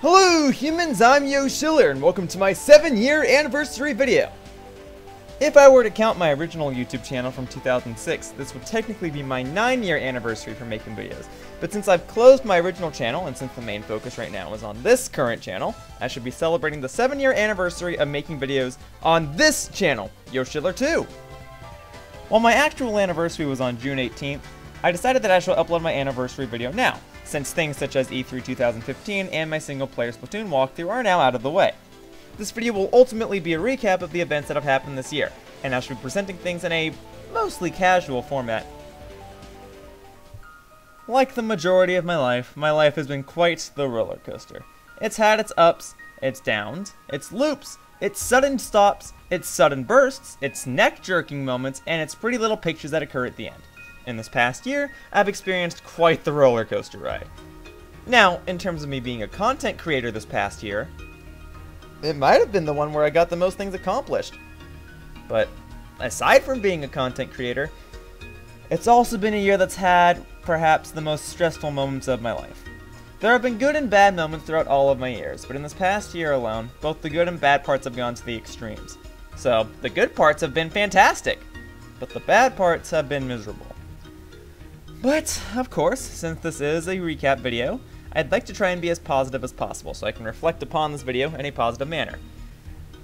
Hello humans, I'm Yoshiller and welcome to my 7-year anniversary video. If I were to count my original YouTube channel from 2006, this would technically be my 9-year anniversary for making videos. But since I've closed my original channel and since the main focus right now is on this current channel, I should be celebrating the 7-year anniversary of making videos on this channel, Yoshiller 2. While my actual anniversary was on June 18th, I decided that I should upload my anniversary video now, since things such as E3 2015 and my single-player Splatoon walkthrough are now out of the way. This video will ultimately be a recap of the events that have happened this year, and I should be presenting things in a mostly casual format. Like the majority of my life has been quite the roller coaster. It's had its ups, its downs, its loops, its sudden stops, its sudden bursts, its neck-jerking moments, and its pretty little pictures that occur at the end. In this past year, I've experienced quite the roller coaster ride. Now, in terms of me being a content creator this past year, it might have been the one where I got the most things accomplished. But aside from being a content creator, it's also been a year that's had perhaps the most stressful moments of my life. There have been good and bad moments throughout all of my years, but in this past year alone, both the good and bad parts have gone to the extremes. So, the good parts have been fantastic, but the bad parts have been miserable. But, of course, since this is a recap video, I'd like to try and be as positive as possible so I can reflect upon this video in a positive manner.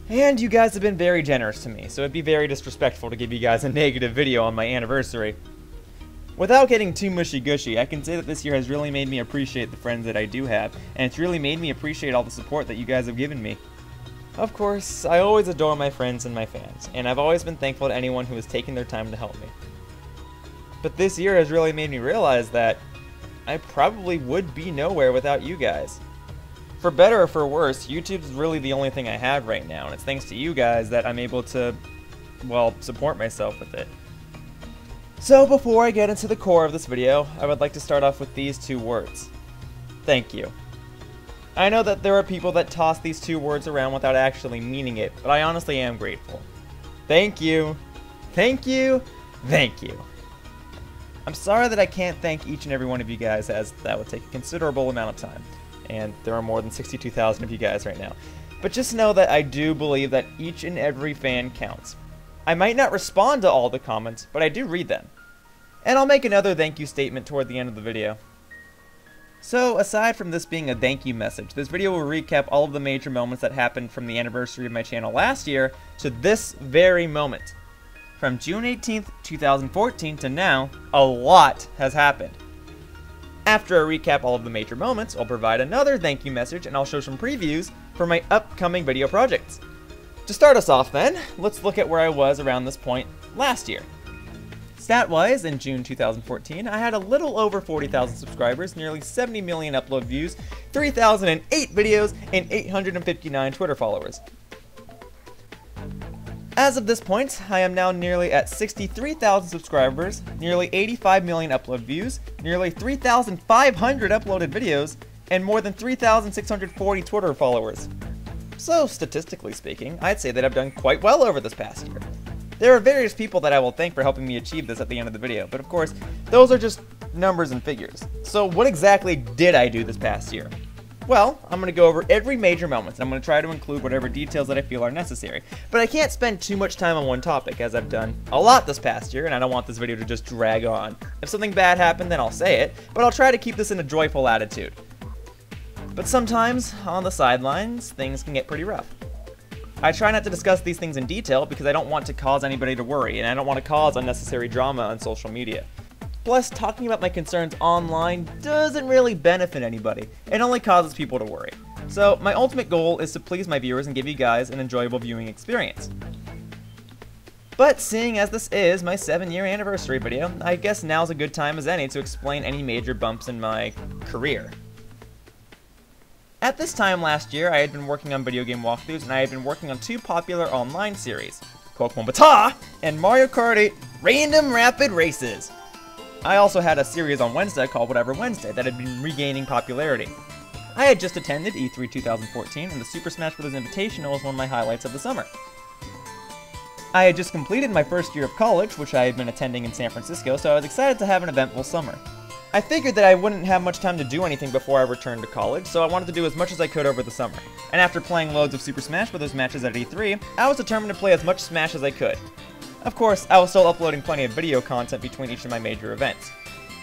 And you guys have been very generous to me, so it'd be very disrespectful to give you guys a negative video on my anniversary. Without getting too mushy-gushy, I can say that this year has really made me appreciate the friends that I do have, and it's really made me appreciate all the support that you guys have given me. Of course, I always adore my friends and my fans, and I've always been thankful to anyone who has taken their time to help me. But this year has really made me realize that I probably would be nowhere without you guys. For better or for worse, YouTube's really the only thing I have right now, and it's thanks to you guys that I'm able to, well, support myself with it. So before I get into the core of this video, I would like to start off with these two words. Thank you. I know that there are people that toss these two words around without actually meaning it, but I honestly am grateful. Thank you. Thank you. Thank you. I'm sorry that I can't thank each and every one of you guys, as that would take a considerable amount of time. And there are more than 62,000 of you guys right now. But just know that I do believe that each and every fan counts. I might not respond to all the comments, but I do read them. And I'll make another thank you statement toward the end of the video. So, aside from this being a thank you message, this video will recap all of the major moments that happened from the anniversary of my channel last year to this very moment. From June 18th, 2014 to now, a lot has happened. After I recap all of the major moments, I'll provide another thank you message and I'll show some previews for my upcoming video projects. To start us off then, let's look at where I was around this point last year. Stat-wise, in June 2014, I had a little over 40,000 subscribers, nearly 70 million upload views, 3,008 videos, and 859 Twitter followers. As of this point, I am now nearly at 63,000 subscribers, nearly 85 million upload views, nearly 3,500 uploaded videos, and more than 3,640 Twitter followers. So, statistically speaking, I'd say that I've done quite well over this past year. There are various people that I will thank for helping me achieve this at the end of the video, but of course, those are just numbers and figures. So what exactly did I do this past year? Well, I'm going to go over every major moment, and I'm going to try to include whatever details that I feel are necessary. But I can't spend too much time on one topic, as I've done a lot this past year, and I don't want this video to just drag on. If something bad happened, then I'll say it, but I'll try to keep this in a joyful attitude. But sometimes, on the sidelines, things can get pretty rough. I try not to discuss these things in detail because I don't want to cause anybody to worry, and I don't want to cause unnecessary drama on social media. Plus, talking about my concerns online doesn't really benefit anybody. It only causes people to worry. So, my ultimate goal is to please my viewers and give you guys an enjoyable viewing experience. But seeing as this is my 7-year anniversary video, I guess now's a good time as any to explain any major bumps in my career. At this time last year, I had been working on video game walkthroughs, and I had been working on two popular online series, Pokemon Bata and Mario Kart 8 Random Rapid Races. I also had a series on Wednesday called Whatever Wednesday that had been regaining popularity. I had just attended E3 2014, and the Super Smash Bros. Invitational was one of my highlights of the summer. I had just completed my first year of college, which I had been attending in San Francisco, so I was excited to have an eventful summer. I figured that I wouldn't have much time to do anything before I returned to college, so I wanted to do as much as I could over the summer. And after playing loads of Super Smash Bros. Matches at E3, I was determined to play as much Smash as I could. Of course, I was still uploading plenty of video content between each of my major events.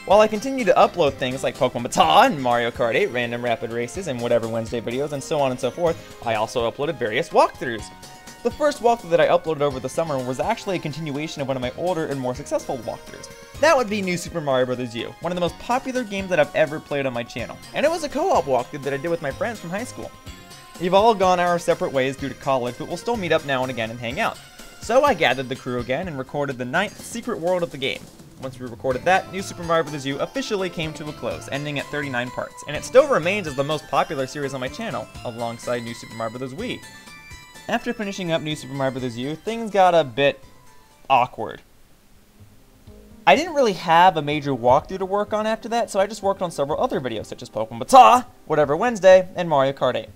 While I continued to upload things like Pokemon Baton and Mario Kart 8 random rapid races and whatever Wednesday videos and so on and so forth, I also uploaded various walkthroughs. The first walkthrough that I uploaded over the summer was actually a continuation of one of my older and more successful walkthroughs. That would be New Super Mario Bros. U, one of the most popular games that I've ever played on my channel, and it was a co-op walkthrough that I did with my friends from high school. We've all gone our separate ways due to college, but we'll still meet up now and again and hang out. So I gathered the crew again and recorded the 9th secret world of the game. Once we recorded that, New Super Mario Bros. U officially came to a close, ending at 39 parts, and it still remains as the most popular series on my channel, alongside New Super Mario Bros. Wii. After finishing up New Super Mario Bros. U, things got a bit awkward. I didn't really have a major walkthrough to work on after that, so I just worked on several other videos, such as Pokemon Baton, Whatever Wednesday, and Mario Kart 8.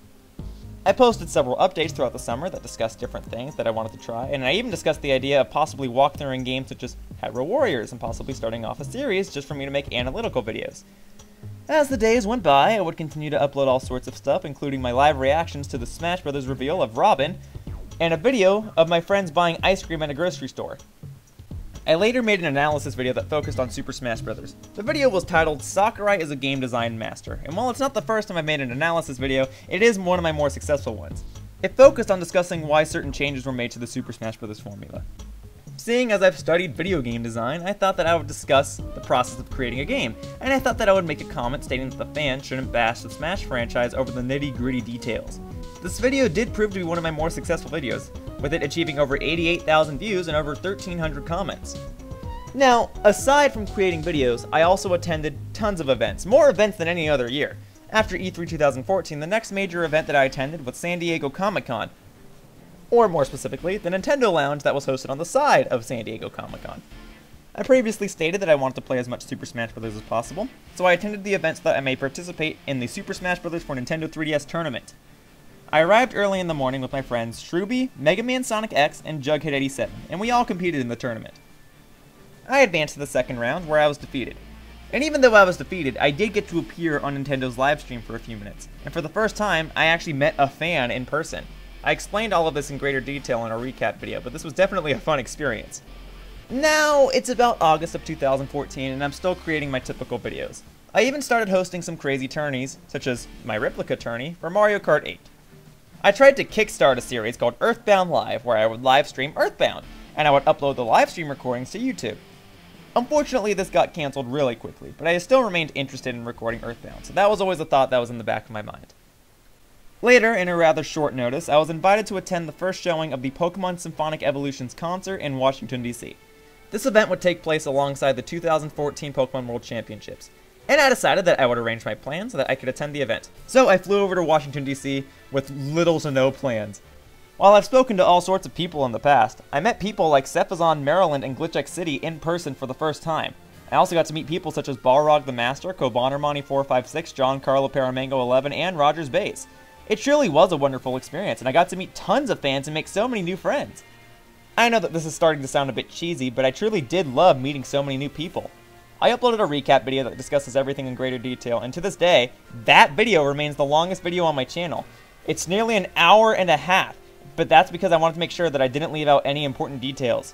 I posted several updates throughout the summer that discussed different things that I wanted to try, and I even discussed the idea of possibly walkthroughing games such as Hyrule Warriors, and possibly starting off a series just for me to make analytical videos. As the days went by, I would continue to upload all sorts of stuff, including my live reactions to the Smash Bros. Reveal of Robin, and a video of my friends buying ice cream at a grocery store. I later made an analysis video that focused on Super Smash Bros. The video was titled Sakurai is a Game Design Master, and while it's not the first time I've made an analysis video, it is one of my more successful ones. It focused on discussing why certain changes were made to the Super Smash Bros. Formula. Seeing as I've studied video game design, I thought that I would discuss the process of creating a game, and I thought that I would make a comment stating that the fans shouldn't bash the Smash franchise over the nitty-gritty details. This video did prove to be one of my more successful videos, with it achieving over 88,000 views and over 1,300 comments. Now, aside from creating videos, I also attended tons of events, more events than any other year. After E3 2014, the next major event that I attended was San Diego Comic-Con, or more specifically, the Nintendo Lounge that was hosted on the side of San Diego Comic-Con. I previously stated that I wanted to play as much Super Smash Bros. As possible, so I attended the event so that I may participate in the Super Smash Bros. For Nintendo 3DS tournament. I arrived early in the morning with my friends Shruby, Mega Man Sonic X, and Jughead 87, and we all competed in the tournament. I advanced to the second round, where I was defeated. And even though I was defeated, I did get to appear on Nintendo's livestream for a few minutes, and for the first time, I actually met a fan in person. I explained all of this in greater detail in a recap video, but this was definitely a fun experience. Now, it's about August of 2014, and I'm still creating my typical videos. I even started hosting some crazy tourneys, such as my replica tourney for Mario Kart 8. I tried to kickstart a series called EarthBound Live, where I would live stream EarthBound, and I would upload the live stream recordings to YouTube. Unfortunately, this got cancelled really quickly, but I still remained interested in recording EarthBound, so that was always a thought that was in the back of my mind. Later, in a rather short notice, I was invited to attend the first showing of the Pokemon Symphic Evolutions concert in Washington, D.C. This event would take place alongside the 2014 Pokemon World Championships, and I decided that I would arrange my plans so that I could attend the event. So I flew over to Washington, D.C. with little to no plans. While I've spoken to all sorts of people in the past, I met people like Cephazon, Maryland, and Glitch X City in person for the first time. I also got to meet people such as Balrog the Master, Kobanermani 456, John Carlo Paramango 11, and Rogers Base. It truly was a wonderful experience, and I got to meet tons of fans and make so many new friends. I know that this is starting to sound a bit cheesy, but I truly did love meeting so many new people. I uploaded a recap video that discusses everything in greater detail, and to this day, that video remains the longest video on my channel. It's nearly an hour and a half, but that's because I wanted to make sure that I didn't leave out any important details.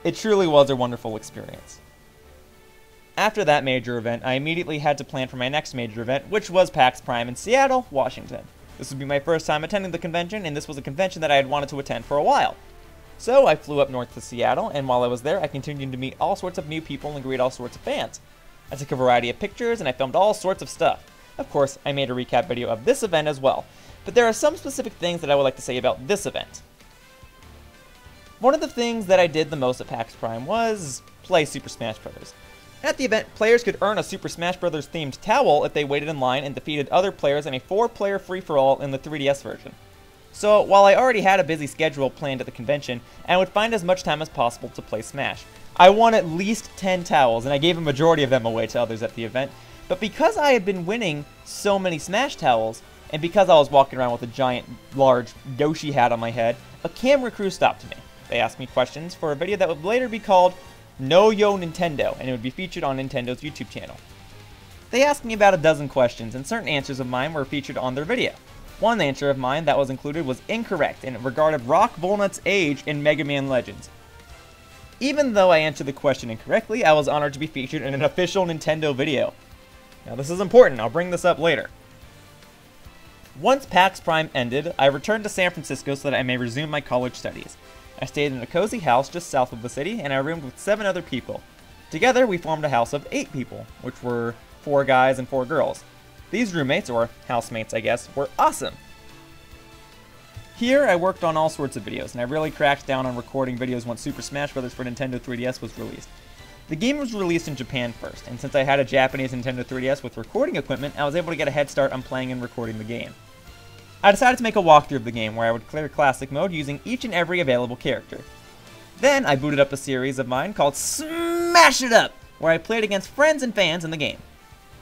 It truly was a wonderful experience. After that major event, I immediately had to plan for my next major event, which was PAX Prime in Seattle, Washington. This would be my first time attending the convention, and this was a convention that I had wanted to attend for a while. So I flew up north to Seattle, and while I was there, I continued to meet all sorts of new people and greet all sorts of fans. I took a variety of pictures, and I filmed all sorts of stuff. Of course, I made a recap video of this event as well, but there are some specific things that I would like to say about this event. One of the things that I did the most at PAX Prime was play Super Smash Bros. At the event, players could earn a Super Smash Bros. Themed towel if they waited in line and defeated other players in a 4-player free-for-all in the 3DS version. So, while I already had a busy schedule planned at the convention, I would find as much time as possible to play Smash. I won at least 10 towels, and I gave a majority of them away to others at the event, but because I had been winning so many Smash towels, and because I was walking around with a giant, large Yoshi hat on my head, a camera crew stopped me. They asked me questions for a video that would later be called Know Yo Nintendo, and it would be featured on Nintendo's YouTube channel. They asked me about a dozen questions, and certain answers of mine were featured on their video. One answer of mine that was included was incorrect, and it regarded Rock Volnut's age in Mega Man Legends. Even though I answered the question incorrectly, I was honored to be featured in an official Nintendo video. Now this is important, I'll bring this up later. Once PAX Prime ended, I returned to San Francisco so that I may resume my college studies. I stayed in a cozy house just south of the city, and I roomed with 7 other people. Together, we formed a house of 8 people, which were 4 guys and 4 girls. These roommates, or housemates I guess, were awesome. Here, I worked on all sorts of videos, and I really cracked down on recording videos once Super Smash Bros. For Nintendo 3DS was released. The game was released in Japan first, and since I had a Japanese Nintendo 3DS with recording equipment, I was able to get a head start on playing and recording the game. I decided to make a walkthrough of the game where I would clear classic mode using each and every available character. Then I booted up a series of mine called Smash It Up, where I played against friends and fans in the game.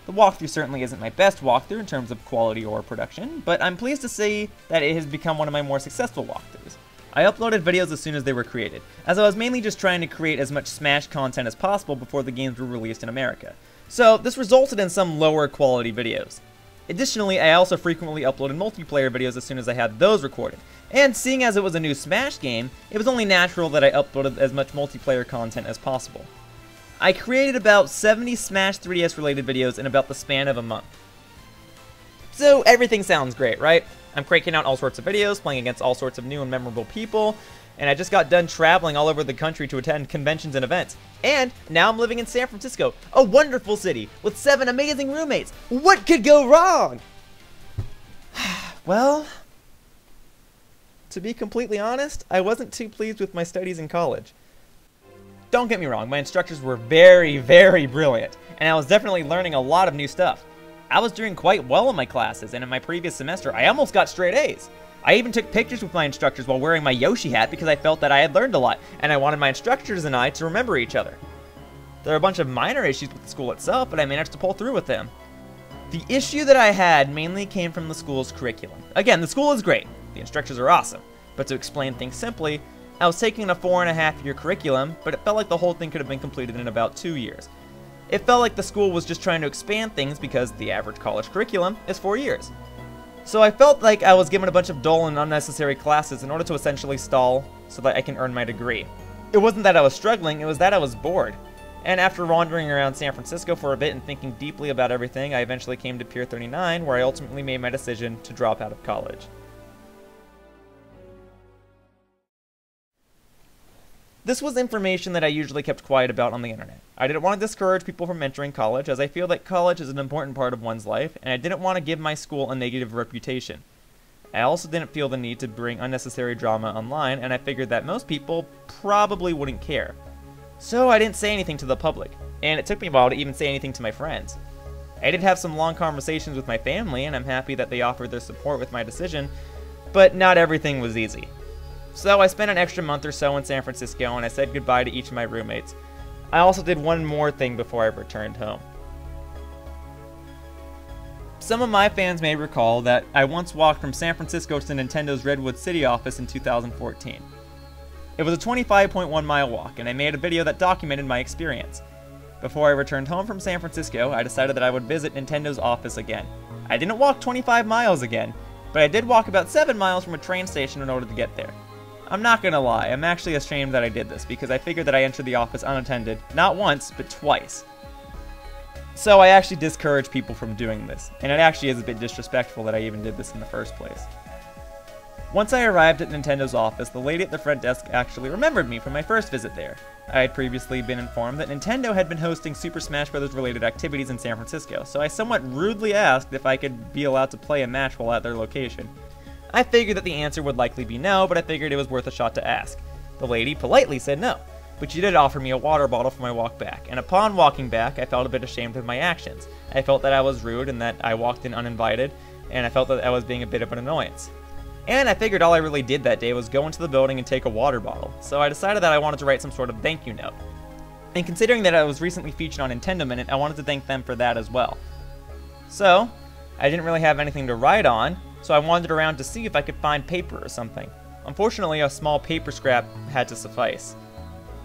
The walkthrough certainly isn't my best walkthrough in terms of quality or production, but I'm pleased to see that it has become one of my more successful walkthroughs. I uploaded videos as soon as they were created, as I was mainly just trying to create as much Smash content as possible before the games were released in America. So this resulted in some lower quality videos. Additionally, I also frequently uploaded multiplayer videos as soon as I had those recorded, and seeing as it was a new Smash game, it was only natural that I uploaded as much multiplayer content as possible. I created about 70 Smash 3DS related videos in about the span of a month. So everything sounds great, right? I'm cranking out all sorts of videos, playing against all sorts of new and memorable people, and I just got done traveling all over the country to attend conventions and events. And now I'm living in San Francisco, a wonderful city with 7 amazing roommates. What could go wrong? Well, to be completely honest, I wasn't too pleased with my studies in college. Don't get me wrong, my instructors were very, very brilliant, and I was definitely learning a lot of new stuff. I was doing quite well in my classes, and in my previous semester, I almost got straight A's. I even took pictures with my instructors while wearing my Yoshi hat because I felt that I had learned a lot, and I wanted my instructors and I to remember each other. There are a bunch of minor issues with the school itself, but I managed to pull through with them. The issue that I had mainly came from the school's curriculum. Again, the school is great, the instructors are awesome, but to explain things simply, I was taking a 4.5-year curriculum, but it felt like the whole thing could have been completed in about 2 years. It felt like the school was just trying to expand things because the average college curriculum is 4 years. So I felt like I was given a bunch of dull and unnecessary classes in order to essentially stall so that I can earn my degree. It wasn't that I was struggling, it was that I was bored. And after wandering around San Francisco for a bit and thinking deeply about everything, I eventually came to Pier 39, where I ultimately made my decision to drop out of college. This was information that I usually kept quiet about on the internet. I didn't want to discourage people from entering college, as I feel that college is an important part of one's life, and I didn't want to give my school a negative reputation. I also didn't feel the need to bring unnecessary drama online, and I figured that most people probably wouldn't care. So I didn't say anything to the public, and it took me a while to even say anything to my friends. I did have some long conversations with my family, and I'm happy that they offered their support with my decision, but not everything was easy. So I spent an extra month or so in San Francisco, and I said goodbye to each of my roommates. I also did one more thing before I returned home. Some of my fans may recall that I once walked from San Francisco to Nintendo's Redwood City office in 2014. It was a 25.1 mile walk, and I made a video that documented my experience. Before I returned home from San Francisco, I decided that I would visit Nintendo's office again. I didn't walk 25 miles again, but I did walk about 7 miles from a train station in order to get there. I'm not gonna lie, I'm actually ashamed that I did this because I figured that I entered the office unattended, not once, but twice. So I actually discourage people from doing this, and it actually is a bit disrespectful that I even did this in the first place. Once I arrived at Nintendo's office, the lady at the front desk actually remembered me from my first visit there. I had previously been informed that Nintendo had been hosting Super Smash Bros. Related activities in San Francisco, so I somewhat rudely asked if I could be allowed to play a match while at their location. I figured that the answer would likely be no, but I figured it was worth a shot to ask. The lady politely said no, but she did offer me a water bottle for my walk back, and upon walking back, I felt a bit ashamed of my actions. I felt that I was rude and that I walked in uninvited, and I felt that I was being a bit of an annoyance. And I figured all I really did that day was go into the building and take a water bottle, so I decided that I wanted to write some sort of thank you note. And considering that I was recently featured on Nintendo Minute, I wanted to thank them for that as well. So, I didn't really have anything to write on, so I wandered around to see if I could find paper or something. Unfortunately, a small paper scrap had to suffice.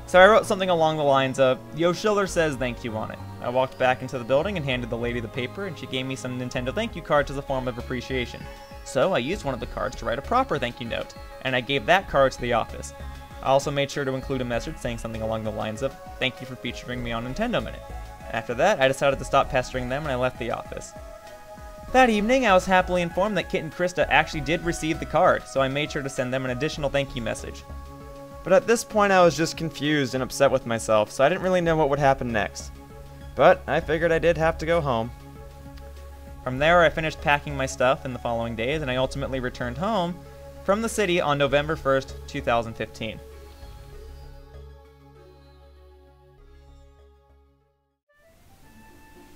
So I wrote something along the lines of, Yoshiller says thank you on it. I walked back into the building and handed the lady the paper, and she gave me some Nintendo thank you cards as a form of appreciation. So I used one of the cards to write a proper thank you note, and I gave that card to the office. I also made sure to include a message saying something along the lines of, thank you for featuring me on Nintendo Minute. After that, I decided to stop pestering them and I left the office. That evening, I was happily informed that Kit and Krysta actually did receive the card, so I made sure to send them an additional thank you message. But at this point, I was just confused and upset with myself, so I didn't really know what would happen next. But I figured I did have to go home. From there, I finished packing my stuff in the following days, and I ultimately returned home from the city on November 1st, 2015.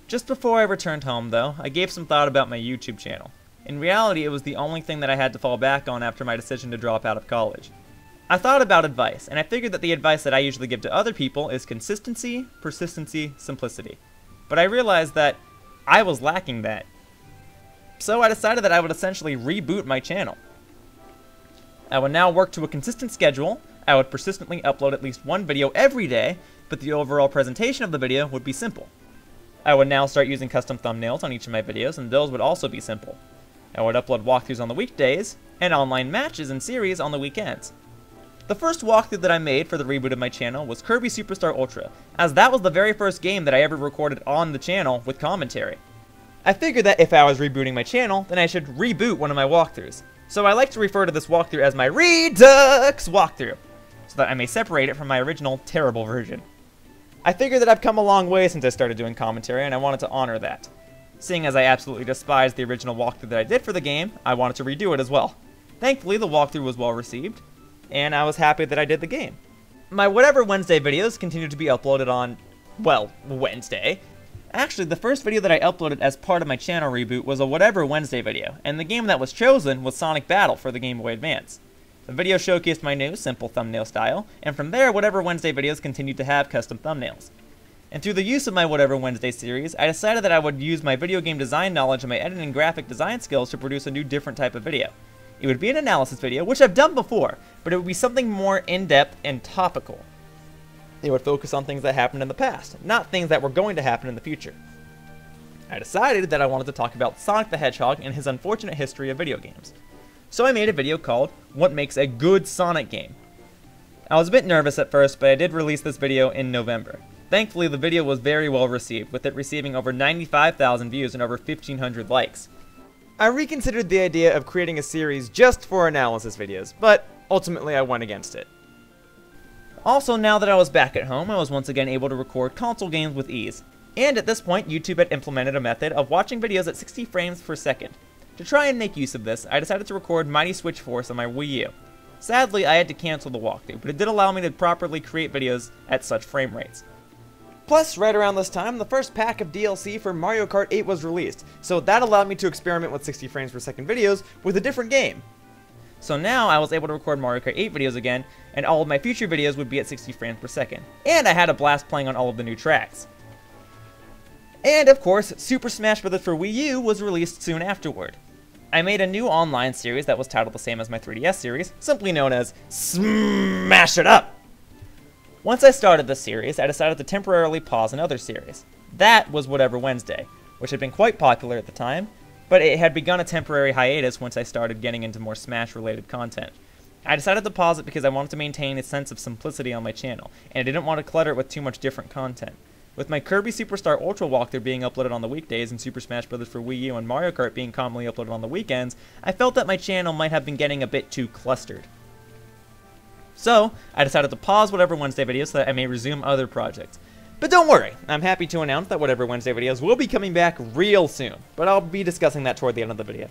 Just before I returned home, though, I gave some thought about my YouTube channel. In reality, it was the only thing that I had to fall back on after my decision to drop out of college. I thought about advice, and I figured that the advice that I usually give to other people is consistency, persistency, simplicity. But I realized that I was lacking that. So I decided that I would essentially reboot my channel. I would now work to a consistent schedule, I would persistently upload at least one video every day, but the overall presentation of the video would be simple. I would now start using custom thumbnails on each of my videos, and those would also be simple. I would upload walkthroughs on the weekdays, and online matches and series on the weekends. The first walkthrough that I made for the reboot of my channel was Kirby Superstar Ultra, as that was the very first game that I ever recorded on the channel with commentary. I figured that if I was rebooting my channel, then I should reboot one of my walkthroughs. So I like to refer to this walkthrough as my REDUX walkthrough, so that I may separate it from my original terrible version. I figured that I've come a long way since I started doing commentary, and I wanted to honor that. Seeing as I absolutely despised the original walkthrough that I did for the game, I wanted to redo it as well. Thankfully, the walkthrough was well received, and I was happy that I did the game. My Whatever Wednesday videos continue to be uploaded on, well, Wednesday. Actually, the first video that I uploaded as part of my channel reboot was a Whatever Wednesday video, and the game that was chosen was Sonic Battle for the Game Boy Advance. The video showcased my new, simple thumbnail style, and from there, Whatever Wednesday videos continued to have custom thumbnails. And through the use of my Whatever Wednesday series, I decided that I would use my video game design knowledge and my editing and graphic design skills to produce a new different type of video. It would be an analysis video, which I've done before, but it would be something more in-depth and topical. It would focus on things that happened in the past, not things that were going to happen in the future. I decided that I wanted to talk about Sonic the Hedgehog and his unfortunate history of video games. So I made a video called, What Makes a Good Sonic Game? I was a bit nervous at first, but I did release this video in November. Thankfully, the video was very well received, with it receiving over 95,000 views and over 1,500 likes. I reconsidered the idea of creating a series just for analysis videos, but ultimately I went against it. Also, now that I was back at home, I was once again able to record console games with ease. And at this point, YouTube had implemented a method of watching videos at 60 frames per second. To try and make use of this, I decided to record Mighty Switch Force on my Wii U. Sadly, I had to cancel the walkthrough, but it did allow me to properly create videos at such frame rates. Plus, right around this time, the first pack of DLC for Mario Kart 8 was released, so that allowed me to experiment with 60 frames per second videos with a different game. So now I was able to record Mario Kart 8 videos again, and all of my future videos would be at 60 frames per second. And I had a blast playing on all of the new tracks. And of course, Super Smash Bros. For Wii U was released soon afterward. I made a new online series that was titled the same as my 3DS series, simply known as Smash It Up! Once I started this series, I decided to temporarily pause another series. That was Whatever Wednesday, which had been quite popular at the time, but it had begun a temporary hiatus once I started getting into more Smash-related content. I decided to pause it because I wanted to maintain a sense of simplicity on my channel, and I didn't want to clutter it with too much different content. With my Kirby Superstar Ultra walkthrough being uploaded on the weekdays and Super Smash Bros. For Wii U and Mario Kart being commonly uploaded on the weekends, I felt that my channel might have been getting a bit too clustered. So, I decided to pause Whatever Wednesday videos so that I may resume other projects. But don't worry, I'm happy to announce that Whatever Wednesday videos will be coming back real soon, but I'll be discussing that toward the end of the video.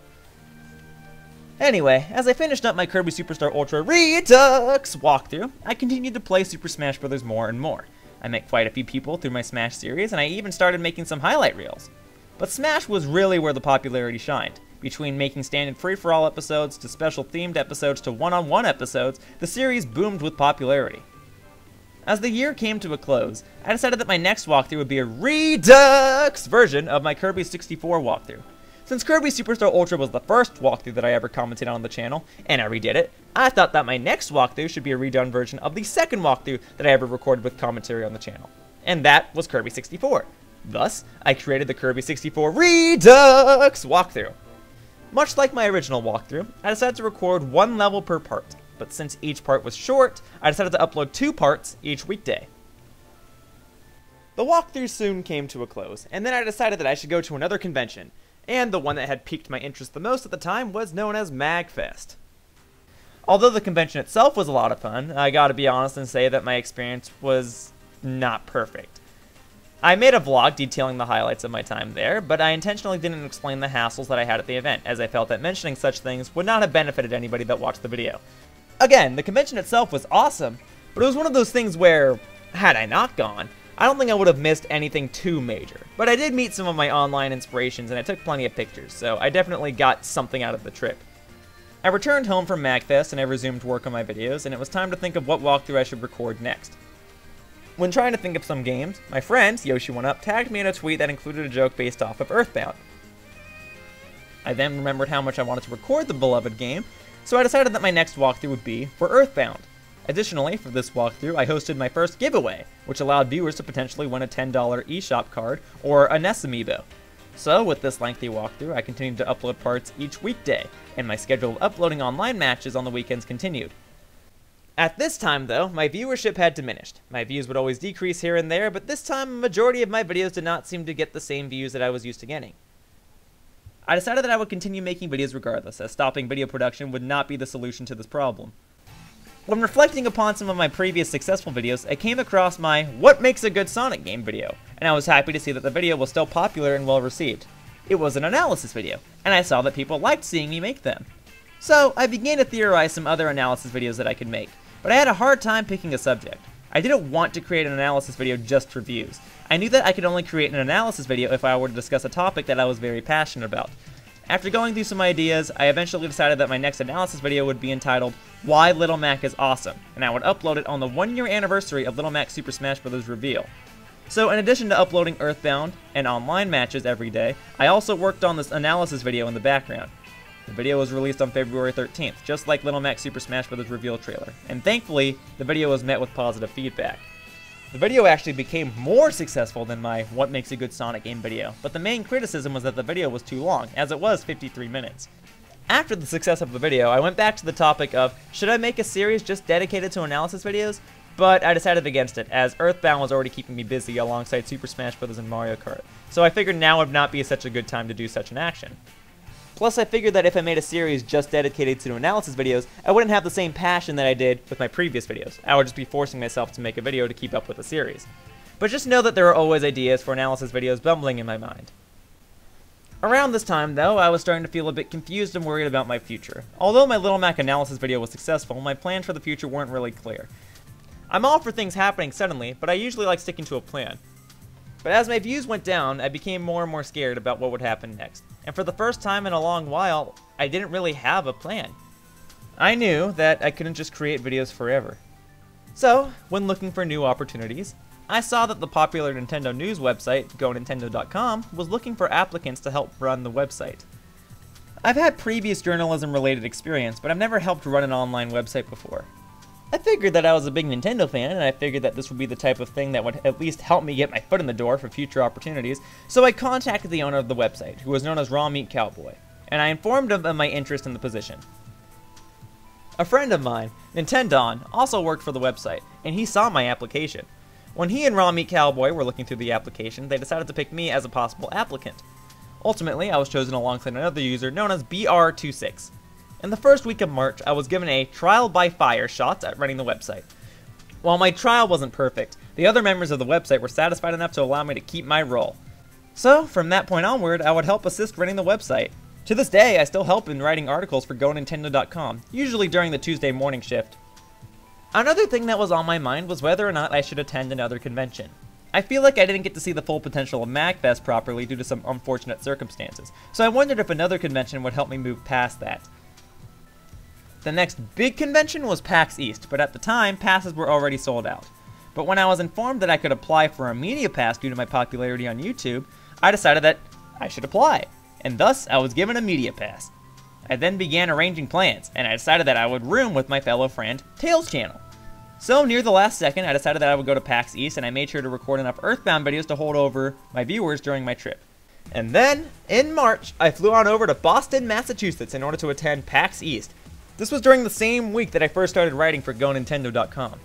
Anyway, as I finished up my Kirby Superstar Ultra REDUX walkthrough, I continued to play Super Smash Bros. More and more. I met quite a few people through my Smash series, and I even started making some highlight reels. But Smash was really where the popularity shined. Between making standard free-for-all episodes to special themed episodes to one-on-one episodes, the series boomed with popularity. As the year came to a close, I decided that my next walkthrough would be a REDUX version of my Kirby 64 walkthrough. Since Kirby Superstar Ultra was the first walkthrough that I ever commented on the channel, and I redid it, I thought that my next walkthrough should be a redone version of the second walkthrough that I ever recorded with commentary on the channel. And that was Kirby 64. Thus, I created the Kirby 64 REDUX walkthrough. Much like my original walkthrough, I decided to record one level per part, but since each part was short, I decided to upload 2 parts each weekday. The walkthrough soon came to a close, and then I decided that I should go to another convention, and the one that had piqued my interest the most at the time was known as MAGFest. Although the convention itself was a lot of fun, I gotta be honest and say that my experience was not perfect. I made a vlog detailing the highlights of my time there, but I intentionally didn't explain the hassles that I had at the event, as I felt that mentioning such things would not have benefited anybody that watched the video. Again, the convention itself was awesome, but it was one of those things where, had I not gone, I don't think I would have missed anything too major, but I did meet some of my online inspirations and I took plenty of pictures, so I definitely got something out of the trip. I returned home from MAGFest and I resumed work on my videos, and it was time to think of what walkthrough I should record next. When trying to think of some games, my friend, Yoshi1up, tagged me in a tweet that included a joke based off of EarthBound. I then remembered how much I wanted to record the beloved game, so I decided that my next walkthrough would be for EarthBound. Additionally, for this walkthrough, I hosted my first giveaway, which allowed viewers to potentially win a $10 eShop card or a NES amiibo. So, with this lengthy walkthrough, I continued to upload parts each weekday, and my schedule of uploading online matches on the weekends continued. At this time, though, my viewership had diminished. My views would always decrease here and there, but this time, a majority of my videos did not seem to get the same views that I was used to getting. I decided that I would continue making videos regardless, as stopping video production would not be the solution to this problem. When reflecting upon some of my previous successful videos, I came across my What Makes a Good Sonic Game video, and I was happy to see that the video was still popular and well received. It was an analysis video, and I saw that people liked seeing me make them. So, I began to theorize some other analysis videos that I could make, but I had a hard time picking a subject. I didn't want to create an analysis video just for views. I knew that I could only create an analysis video if I were to discuss a topic that I was very passionate about. After going through some ideas, I eventually decided that my next analysis video would be entitled, Why Little Mac is Awesome, and I would upload it on the 1-year anniversary of Little Mac Super Smash Bros. Reveal. So in addition to uploading EarthBound and online matches every day, I also worked on this analysis video in the background. The video was released on February 13th, just like Little Mac Super Smash Bros. Reveal trailer, and thankfully, the video was met with positive feedback. The video actually became more successful than my What Makes a Good Sonic Game video, but the main criticism was that the video was too long, as it was 53 minutes. After the success of the video, I went back to the topic of, should I make a series just dedicated to analysis videos? But I decided against it, as EarthBound was already keeping me busy alongside Super Smash Bros. And Mario Kart, so I figured now would not be such a good time to do such an action. Plus, I figured that if I made a series just dedicated to analysis videos, I wouldn't have the same passion that I did with my previous videos. I would just be forcing myself to make a video to keep up with the series. But just know that there are always ideas for analysis videos bumbling in my mind. Around this time, though, I was starting to feel a bit confused and worried about my future. Although my Little Mac analysis video was successful, my plans for the future weren't really clear. I'm all for things happening suddenly, but I usually like sticking to a plan. But as my views went down, I became more and more scared about what would happen next. And for the first time in a long while, I didn't really have a plan. I knew that I couldn't just create videos forever. So, when looking for new opportunities, I saw that the popular Nintendo news website, GoNintendo.com, was looking for applicants to help run the website. I've had previous journalism-related experience, but I've never helped run an online website before. I figured that I was a big Nintendo fan, and I figured that this would be the type of thing that would at least help me get my foot in the door for future opportunities, so I contacted the owner of the website, who was known as Raw Meat Cowboy, and I informed him of my interest in the position. A friend of mine, Nintendon, also worked for the website, and he saw my application. When he and Raw Meat Cowboy were looking through the application, they decided to pick me as a possible applicant. Ultimately, I was chosen alongside another user known as BR26. In the first week of March, I was given a trial by fire shot at running the website. While my trial wasn't perfect, the other members of the website were satisfied enough to allow me to keep my role. So, from that point onward, I would help assist running the website. To this day, I still help in writing articles for GoNintendo.com, usually during the Tuesday morning shift. Another thing that was on my mind was whether or not I should attend another convention. I feel like I didn't get to see the full potential of MAGFest properly due to some unfortunate circumstances, so I wondered if another convention would help me move past that. The next big convention was PAX East, but at the time, passes were already sold out. But when I was informed that I could apply for a media pass due to my popularity on YouTube, I decided that I should apply. and thus I was given a media pass. I then began arranging plans, and I decided that I would room with my fellow friend, Tails Channel. So near the last second, I decided that I would go to PAX East, and I made sure to record enough EarthBound videos to hold over my viewers during my trip. And then, in March, I flew on over to Boston, Massachusetts in order to attend PAX East. This was during the same week that I first started writing for GoNintendo.com.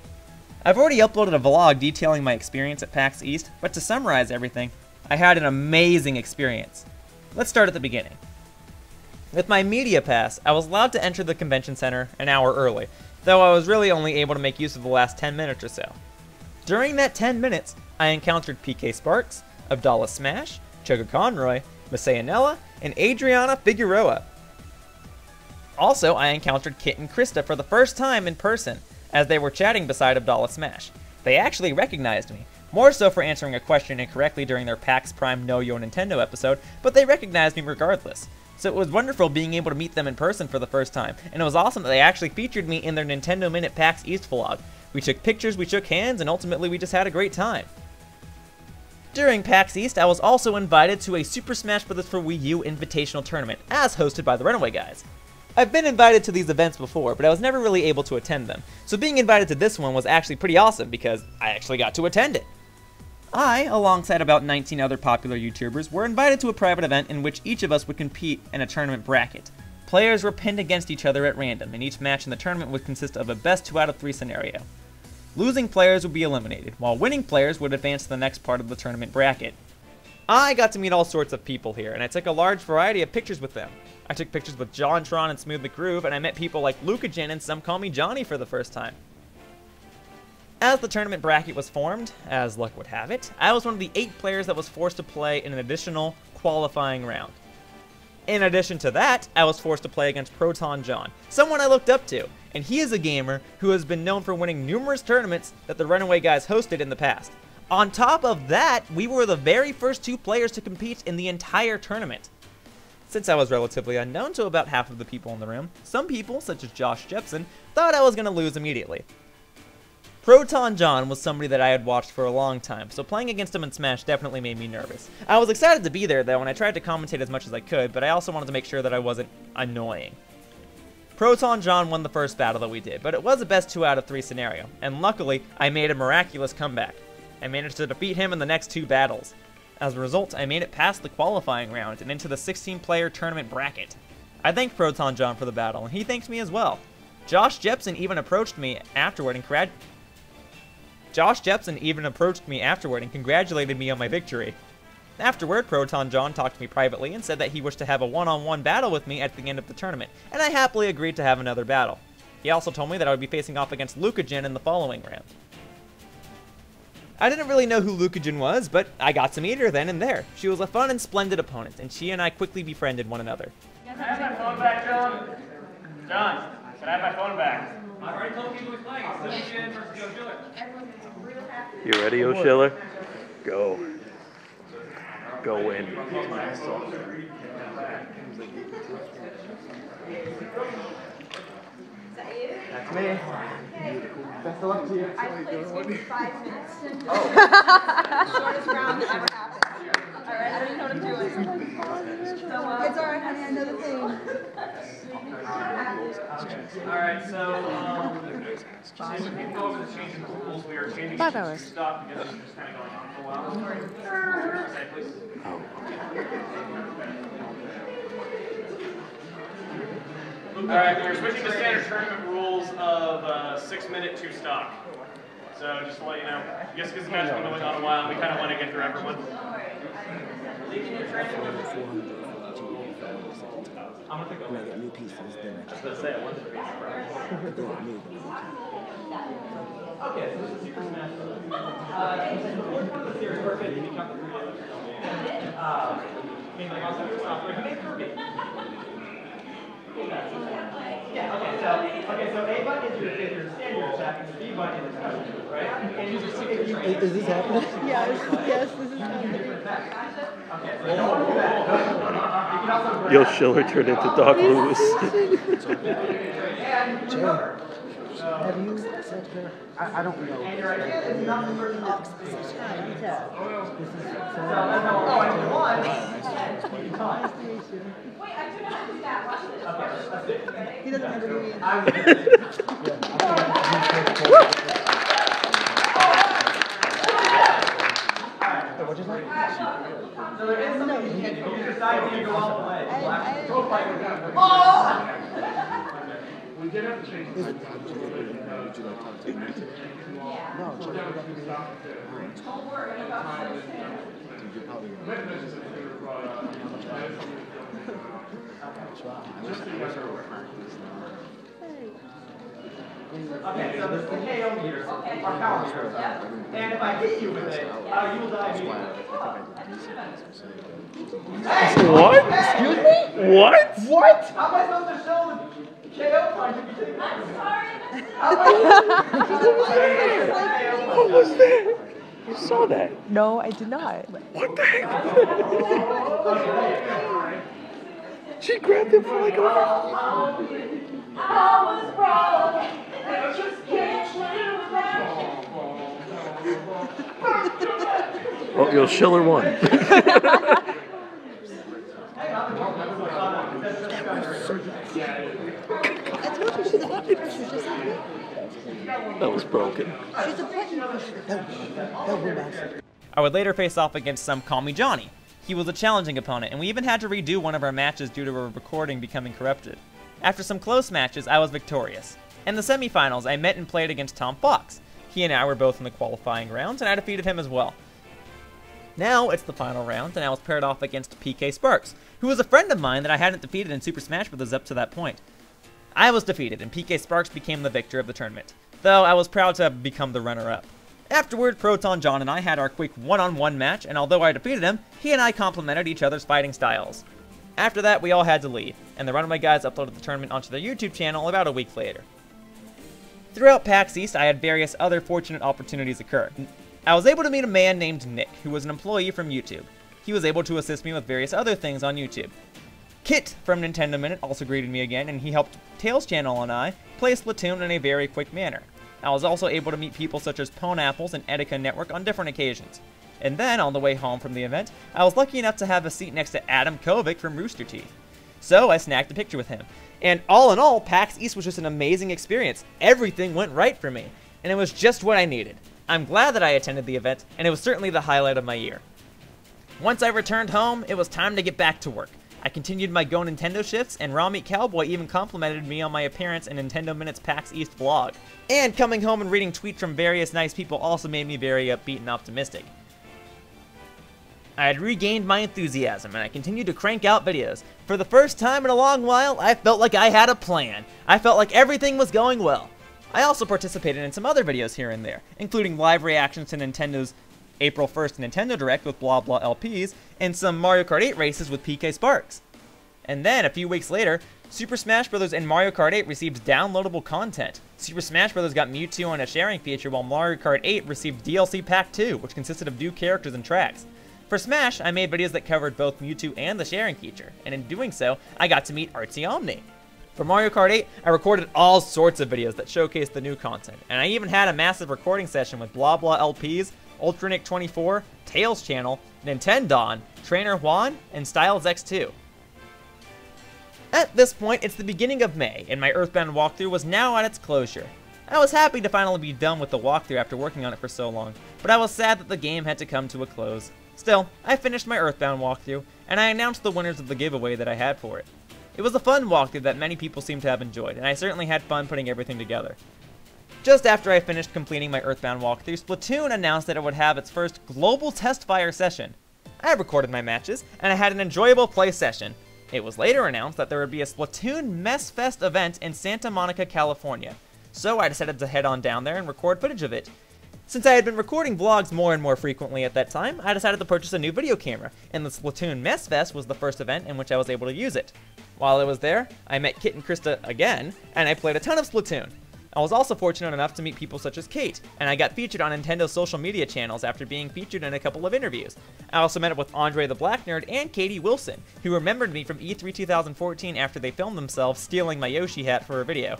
I've already uploaded a vlog detailing my experience at PAX East, but to summarize everything, I had an amazing experience. Let's start at the beginning. With my media pass, I was allowed to enter the convention center an hour early, though I was really only able to make use of the last 10 minutes or so. During that 10 minutes, I encountered PK Sparks, Abdallah Smash, Choco Conroy, Masayanella, and Adriana Figueroa. Also, I encountered Kit and Krysta for the first time in person, as they were chatting beside Abdallah Smash. They actually recognized me, more so for answering a question incorrectly during their PAX Prime Know Your Nintendo episode, but they recognized me regardless. So it was wonderful being able to meet them in person for the first time, and it was awesome that they actually featured me in their Nintendo Minute PAX East vlog. We took pictures, we shook hands, and ultimately we just had a great time. During PAX East, I was also invited to a Super Smash Bros. For Wii U Invitational tournament, as hosted by TheRunawayGuys. I've been invited to these events before, but I was never really able to attend them, so being invited to this one was actually pretty awesome because I actually got to attend it. I, alongside about 19 other popular YouTubers, were invited to a private event in which each of us would compete in a tournament bracket. Players were pinned against each other at random, and each match in the tournament would consist of a best 2 out of 3 scenario. Losing players would be eliminated, while winning players would advance to the next part of the tournament bracket. I got to meet all sorts of people here, and I took a large variety of pictures with them. I took pictures with JonTron and Smooth McGroove, and I met people like Lucagen and Some Call Me Johnny for the first time. As the tournament bracket was formed, as luck would have it, I was one of the 8 players that was forced to play in an additional qualifying round. In addition to that, I was forced to play against Proton John, someone I looked up to, and he is a gamer who has been known for winning numerous tournaments that the Runaway Guys hosted in the past. On top of that, we were the very first 2 players to compete in the entire tournament. Since I was relatively unknown to about half of the people in the room, some people, such as Josh Jepson, thought I was going to lose immediately. Proton John was somebody that I had watched for a long time, so playing against him in Smash definitely made me nervous. I was excited to be there though, and I tried to commentate as much as I could, but I also wanted to make sure that I wasn't annoying. Proton John won the first battle that we did, but it was a best 2 out of 3 scenario, and luckily, I made a miraculous comeback. I managed to defeat him in the next 2 battles. As a result, I made it past the qualifying round and into the 16-player tournament bracket. I thanked Proton John for the battle, and he thanked me as well. Josh Jepson even approached me afterward and congratulated me on my victory. Afterward, Proton John talked to me privately and said that he wished to have a one-on-one battle with me at the end of the tournament, and I happily agreed to have another battle. He also told me that I would be facing off against Lucagen in the following round. I didn't really know who Lucagen was, but I got to meet her then and there. She was a fun and splendid opponent, and she and I quickly befriended one another. Can I have my phone back, John? John, can I have my phone back? I've already told people he's playing. It's Lucagen versus Yoshiller. You ready, Yoshiller? Go. Go in. That's me. Best of luck to you. I played for 5 minutes. Shortest round that ever happened. Alright, I don't even know what I'm doing. It's alright, honey, I know the thing. Alright, so we can go over the changes in the rules. We are changing it to stop because it's just kind of going on for a while. Say, please. Alright, we're switching to standard tournament rules of 6-minute 2 stock. So just to let you know, I guess because the match has been going on a while, we kind of want to get through everyone. I'm going to think of new pieces. I was going to say, I wanted to be surprised. Okay, so this is Super Smash Bros. This is the fourth one of the series. We're going to count the 3 others. Like also, we made Kirby. Yeah, okay, so A button is your standard attack, and the B button is special, right? And use your secret trade. Is this happening? Yes, this is happening. Yoshiller turned into Doc Lewis. Have you said her? I don't know. And your idea is not to This is Oh, and one. Wait, I do not do that. Watch this. He doesn't have to do it. What'd you say? So there is something you can do. You decide when you go off the ledge. We did have to change the No, check it out. Don't worry about Okay, so this is the KO meter, our power meter. And if I hit you with it, you will die immediately. What? Excuse me? What? What? How am I supposed to show the KO punch if you take I'm sorry. What was that? You saw that? No, I did not. What the heck? She grabbed him for like a... I was wrong. I just can't live without. Oh, Yoshiller won. That was broken. She's a button pusher. That would I would later face off against some Call Me Johnny. He was a challenging opponent, and we even had to redo one of our matches due to a recording becoming corrupted. After some close matches, I was victorious. In the semifinals, I met and played against Tom Fox. He and I were both in the qualifying rounds, and I defeated him as well. Now it's the final round, and I was paired off against PK Sparks, who was a friend of mine that I hadn't defeated in Super Smash Bros. Up to that point. I was defeated, and PK Sparks became the victor of the tournament, though I was proud to have become the runner-up. Afterward, Proton John and I had our quick one-on-one match, and although I defeated him, he and I complimented each other's fighting styles. After that, we all had to leave, and the Runaway Guys uploaded the tournament onto their YouTube channel about a week later. Throughout PAX East, I had various other fortunate opportunities occur. I was able to meet a man named Nick, who was an employee from YouTube. He was able to assist me with various other things on YouTube. Kit from Nintendo Minute also greeted me again, and he helped Tails Channel and I play Splatoon in a very quick manner. I was also able to meet people such as Ponapples and Etika Network on different occasions. And then, on the way home from the event, I was lucky enough to have a seat next to Adam Kovic from Rooster Teeth. So I snagged a picture with him. And all in all, PAX East was just an amazing experience. Everything went right for me, and it was just what I needed. I'm glad that I attended the event, and it was certainly the highlight of my year. Once I returned home, it was time to get back to work. I continued my Go Nintendo shifts, and Raw Meat Cowboy even complimented me on my appearance in Nintendo Minute's PAX East vlog. And coming home and reading tweets from various nice people also made me very upbeat and optimistic. I had regained my enthusiasm, and I continued to crank out videos. For the first time in a long while, I felt like I had a plan. I felt like everything was going well. I also participated in some other videos here and there, including live reactions to Nintendo's April 1st Nintendo Direct with Blah Blah LPs, and some Mario Kart 8 races with PK Sparks. And then, a few weeks later, Super Smash Bros. And Mario Kart 8 received downloadable content. Super Smash Bros. Got Mewtwo on a sharing feature, while Mario Kart 8 received DLC Pack 2, which consisted of new characters and tracks. For Smash, I made videos that covered both Mewtwo and the sharing feature, and in doing so, I got to meet Artsy Omni. For Mario Kart 8, I recorded all sorts of videos that showcased the new content, and I even had a massive recording session with Blah Blah LPs, Ultranick24, Tails Channel, Nintendon, Trainer Juan, and Styles X2. At this point, it's the beginning of May, and my EarthBound walkthrough was now at its closure. I was happy to finally be done with the walkthrough after working on it for so long, but I was sad that the game had to come to a close. Still, I finished my EarthBound walkthrough, and I announced the winners of the giveaway that I had for it. It was a fun walkthrough that many people seem to have enjoyed, and I certainly had fun putting everything together. Just after I finished completing my EarthBound walkthrough, Splatoon announced that it would have its first global test fire session. I recorded my matches, and I had an enjoyable play session. It was later announced that there would be a Splatoon MAGFest event in Santa Monica, California, so I decided to head on down there and record footage of it. Since I had been recording vlogs more and more frequently at that time, I decided to purchase a new video camera, and the Splatoon MAGFest was the first event in which I was able to use it. While I was there, I met Kit Krysta again, and I played a ton of Splatoon. I was also fortunate enough to meet people such as Kate, and I got featured on Nintendo's social media channels after being featured in a couple of interviews. I also met up with Andre the Black Nerd and Katie Wilson, who remembered me from E3 2014 after they filmed themselves stealing my Yoshi hat for a video.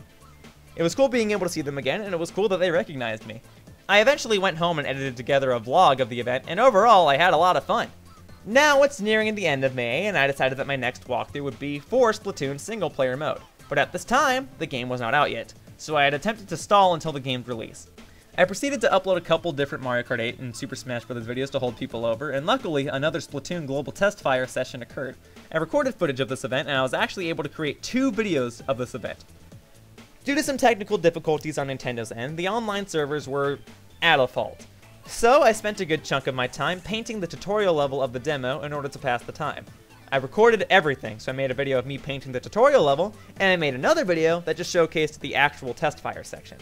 It was cool being able to see them again, and it was cool that they recognized me. I eventually went home and edited together a vlog of the event, and overall, I had a lot of fun. Now it's nearing the end of May, and I decided that my next walkthrough would be for Splatoon single-player mode. But at this time, the game was not out yet, so I had attempted to stall until the game's release. I proceeded to upload a couple different Mario Kart 8 and Super Smash Bros. Videos to hold people over, and luckily, another Splatoon Global Test Fire session occurred. I recorded footage of this event, and I was actually able to create 2 videos of this event. Due to some technical difficulties on Nintendo's end, the online servers were at a fault. So I spent a good chunk of my time painting the tutorial level of the demo in order to pass the time. I recorded everything, so I made a video of me painting the tutorial level, and I made another video that just showcased the actual test fire section.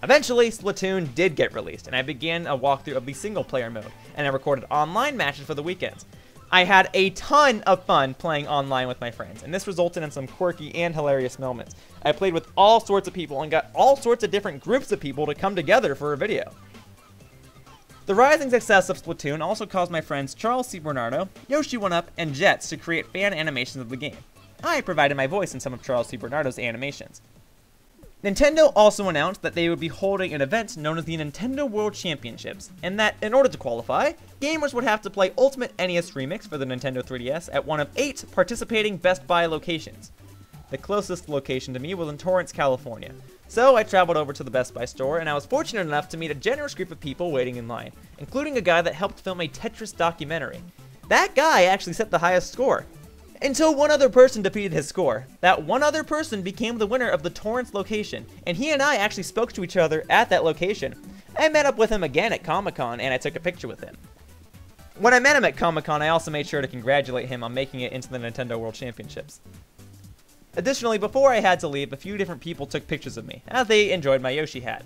Eventually, Splatoon did get released, and I began a walkthrough of the single-player mode, and I recorded online matches for the weekends. I had a ton of fun playing online with my friends, and this resulted in some quirky and hilarious moments. I played with all sorts of people and got all sorts of different groups of people to come together for a video. The rising success of Splatoon also caused my friends Charles C. Bernardo, Yoshi1up, and Jets to create fan animations of the game. I provided my voice in some of Charles C. Bernardo's animations. Nintendo also announced that they would be holding an event known as the Nintendo World Championships, and that, in order to qualify, gamers would have to play Ultimate NES Remix for the Nintendo 3DS at one of 8 participating Best Buy locations. The closest location to me was in Torrance, California, so I traveled over to the Best Buy store, and I was fortunate enough to meet a generous group of people waiting in line, including a guy that helped film a Tetris documentary. That guy actually set the highest score. Until one other person defeated his score. That one other person became the winner of the Torrance location, and he and I actually spoke to each other at that location. I met up with him again at Comic-Con, and I took a picture with him. When I met him at Comic-Con, I also made sure to congratulate him on making it into the Nintendo World Championships. Additionally, before I had to leave, a few different people took pictures of me, as they enjoyed my Yoshi hat.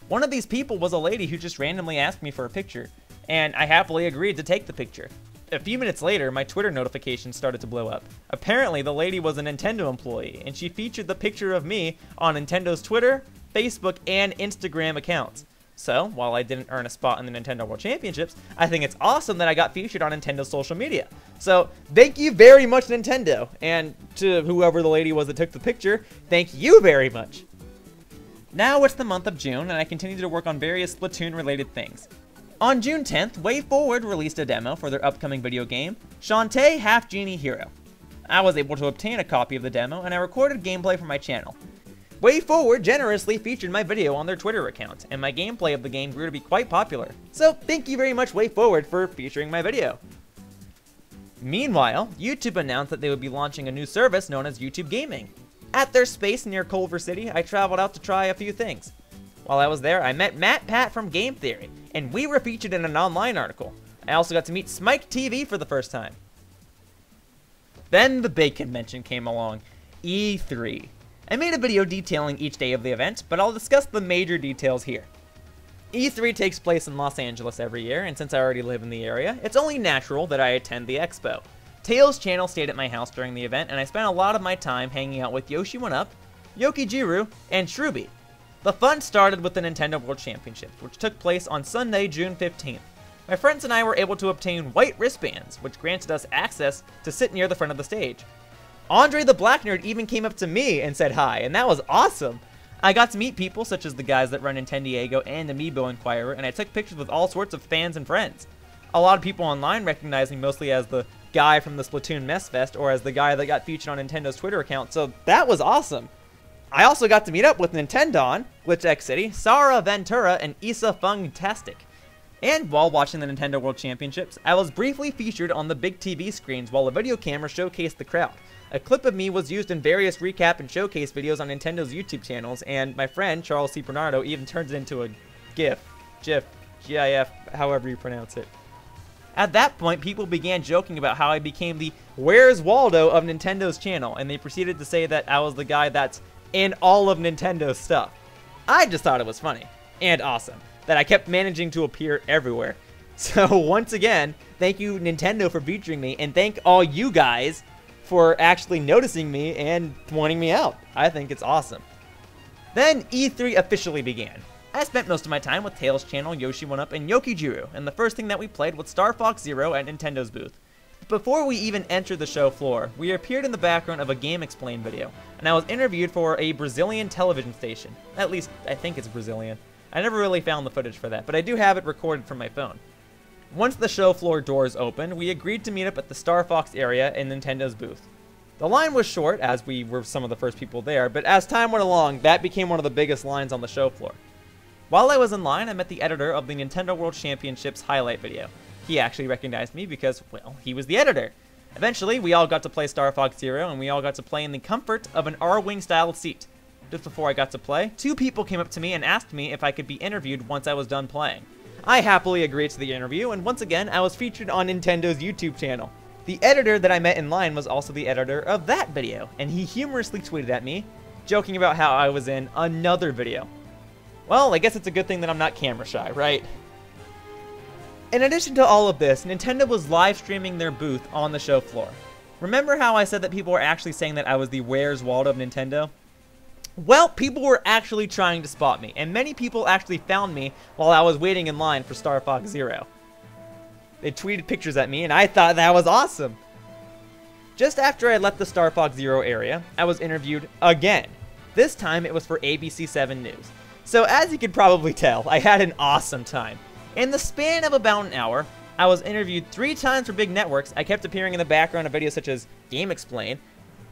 One of these people was a lady who just randomly asked me for a picture, and I happily agreed to take the picture. A few minutes later, my Twitter notifications started to blow up. Apparently, the lady was a Nintendo employee, and she featured the picture of me on Nintendo's Twitter, Facebook, and Instagram accounts. So, while I didn't earn a spot in the Nintendo World Championships, I think it's awesome that I got featured on Nintendo's social media. So, thank you very much, Nintendo, and to whoever the lady was that took the picture, thank you very much. Now it's the month of June, and I continue to work on various Splatoon-related things. On June 10th, WayForward released a demo for their upcoming video game, Shantae Half Genie Hero. I was able to obtain a copy of the demo, and I recorded gameplay for my channel. WayForward generously featured my video on their Twitter account, and my gameplay of the game grew to be quite popular. So thank you very much, WayForward, for featuring my video. Meanwhile, YouTube announced that they would be launching a new service known as YouTube Gaming. At their space near Culver City, I traveled out to try a few things. While I was there, I met Matt Pat from Game Theory, and we were featured in an online article. I also got to meet Smike TV for the first time. Then the big convention came along, E3. I made a video detailing each day of the event, but I'll discuss the major details here. E3 takes place in Los Angeles every year, and since I already live in the area, it's only natural that I attend the expo. Tails channel stayed at my house during the event, and I spent a lot of my time hanging out with Yoshi1up, Yokijiru, and Shruby. The fun started with the Nintendo World Championships, which took place on Sunday, June 15th. My friends and I were able to obtain white wristbands, which granted us access to sit near the front of the stage. Andre the Black Nerd even came up to me and said hi, and that was awesome! I got to meet people such as the guys that run Nintendiego and Amiibo Inquirer, and I took pictures with all sorts of fans and friends. A lot of people online recognized me mostly as the guy from the Splatoon Mess Fest, or as the guy that got featured on Nintendo's Twitter account, so that was awesome! I also got to meet up with Nintendon, GlitchX City, Sarah Ventura, and Issa Fung-tastic. And while watching the Nintendo World Championships, I was briefly featured on the big TV screens while a video camera showcased the crowd. A clip of me was used in various recap and showcase videos on Nintendo's YouTube channels, and my friend, Charles C. Bernardo, even turns it into a GIF, GIF, however you pronounce it. At that point, people began joking about how I became the Where's Waldo of Nintendo's channel, and they proceeded to say that I was the guy that's in all of Nintendo's stuff. I just thought it was funny, and awesome, that I kept managing to appear everywhere. So once again, thank you Nintendo for featuring me, and thank all you guys for actually noticing me and pointing me out. I think it's awesome. Then E3 officially began. I spent most of my time with Tails' channel, Yoshi1up, and Yokijiru, and the first thing that we played was Star Fox Zero at Nintendo's booth. Before we even entered the show floor, we appeared in the background of a Game Explained video, and I was interviewed for a Brazilian television station. At least, I think it's Brazilian. I never really found the footage for that, but I do have it recorded from my phone. Once the show floor doors opened, we agreed to meet up at the Star Fox area in Nintendo's booth. The line was short, as we were some of the first people there, but as time went along, that became one of the biggest lines on the show floor. While I was in line, I met the editor of the Nintendo World Championships highlight video. He actually recognized me because, well, he was the editor. Eventually, we all got to play Star Fox Zero, and we all got to play in the comfort of an R-Wing style seat. Just before I got to play, 2 people came up to me and asked me if I could be interviewed once I was done playing. I happily agreed to the interview, and once again, I was featured on Nintendo's YouTube channel. The editor that I met in line was also the editor of that video, and he humorously tweeted at me, joking about how I was in another video. Well, I guess it's a good thing that I'm not camera shy, right? In addition to all of this, Nintendo was live streaming their booth on the show floor. Remember how I said that people were actually saying that I was the Where's Waldo of Nintendo? Well, people were actually trying to spot me, and many people actually found me while I was waiting in line for Star Fox Zero. They tweeted pictures at me, and I thought that was awesome. Just after I left the Star Fox Zero area, I was interviewed again. This time, it was for ABC 7 News. So as you could probably tell, I had an awesome time. In the span of about an hour, I was interviewed 3 times for big networks. I kept appearing in the background of videos such as Game Explain,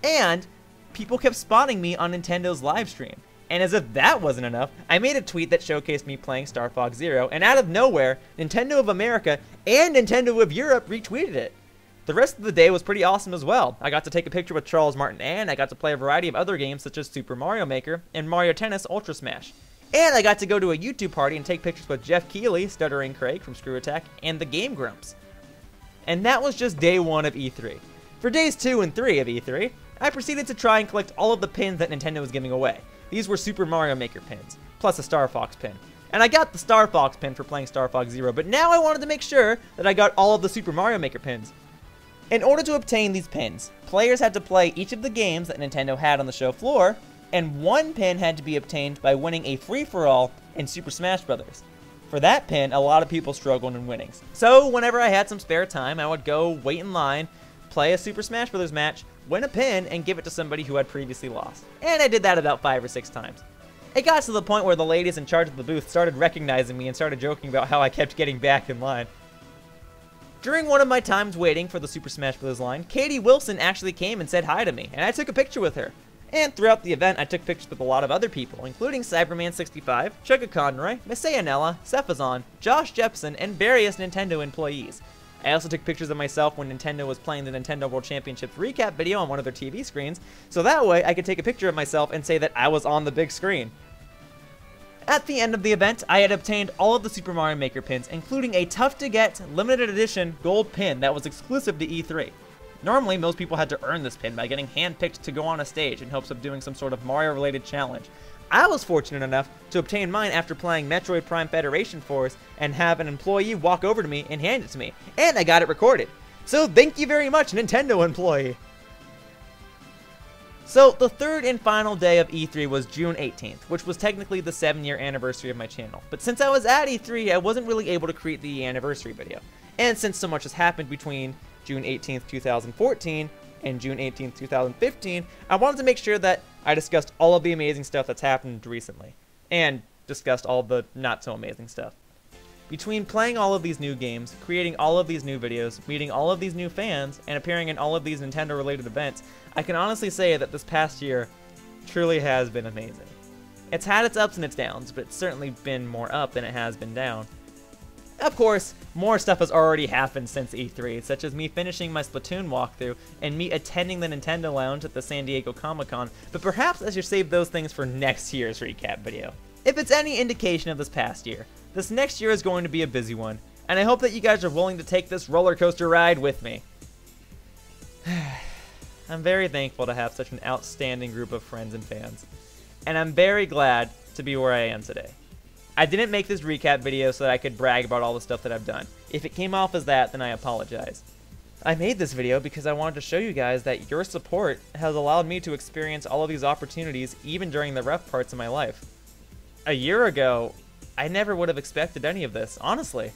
and people kept spotting me on Nintendo's live stream. And as if that wasn't enough, I made a tweet that showcased me playing Star Fox Zero, and out of nowhere, Nintendo of America and Nintendo of Europe retweeted it. The rest of the day was pretty awesome as well. I got to take a picture with Charles Martin, and I got to play a variety of other games such as Super Mario Maker and Mario Tennis Ultra Smash. And I got to go to a YouTube party and take pictures with Jeff Keighley, Stuttering Craig from Screw Attack, and the Game Grumps. And that was just day 1 of E3. For days 2 and 3 of E3, I proceeded to try and collect all of the pins that Nintendo was giving away. These were Super Mario Maker pins, plus a Star Fox pin. And I got the Star Fox pin for playing Star Fox Zero, but now I wanted to make sure that I got all of the Super Mario Maker pins. In order to obtain these pins, players had to play each of the games that Nintendo had on the show floor, and 1 pin had to be obtained by winning a free-for-all in Super Smash Bros. For that pin, a lot of people struggled in winnings. So whenever I had some spare time, I would go wait in line, play a Super Smash Bros. Match, win a pin, and give it to somebody who had previously lost. And I did that about 5 or 6 times. It got to the point where the ladies in charge of the booth started recognizing me and started joking about how I kept getting back in line. During one of my times waiting for the Super Smash Bros. Line, Katie Wilson actually came and said hi to me, and I took a picture with her. And throughout the event, I took pictures with a lot of other people, including Cyberman65, Chugga Conroy, Miss Ayanella, Cephazon, Josh Jepson, and various Nintendo employees. I also took pictures of myself when Nintendo was playing the Nintendo World Championships recap video on one of their TV screens, so that way I could take a picture of myself and say that I was on the big screen. At the end of the event, I had obtained all of the Super Mario Maker pins, including a tough-to-get, limited edition gold pin that was exclusive to E3. Normally, most people had to earn this pin by getting handpicked to go on a stage in hopes of doing some sort of Mario-related challenge. I was fortunate enough to obtain mine after playing Metroid Prime Federation Force and have an employee walk over to me and hand it to me, and I got it recorded. So thank you very much, Nintendo employee! So the third and final day of E3 was June 18th, which was technically the 7-year anniversary of my channel. But since I was at E3, I wasn't really able to create the anniversary video. And since so much has happened between June 18th, 2014 and June 18th, 2015, I wanted to make sure that I discussed all of the amazing stuff that's happened recently, and discussed all the not so amazing stuff. Between playing all of these new games, creating all of these new videos, meeting all of these new fans, and appearing in all of these Nintendo-related events, I can honestly say that this past year truly has been amazing. It's had its ups and its downs, but it's certainly been more up than it has been down. Of course, more stuff has already happened since E3, such as me finishing my Splatoon walkthrough and me attending the Nintendo Lounge at the San Diego Comic-Con, but perhaps I should save those things for next year's recap video. If it's any indication of this past year, this next year is going to be a busy one, and I hope that you guys are willing to take this roller coaster ride with me. I'm very thankful to have such an outstanding group of friends and fans, and I'm very glad to be where I am today. I didn't make this recap video so that I could brag about all the stuff that I've done. If it came off as that, then I apologize. I made this video because I wanted to show you guys that your support has allowed me to experience all of these opportunities even during the rough parts of my life. A year ago, I never would have expected any of this, honestly.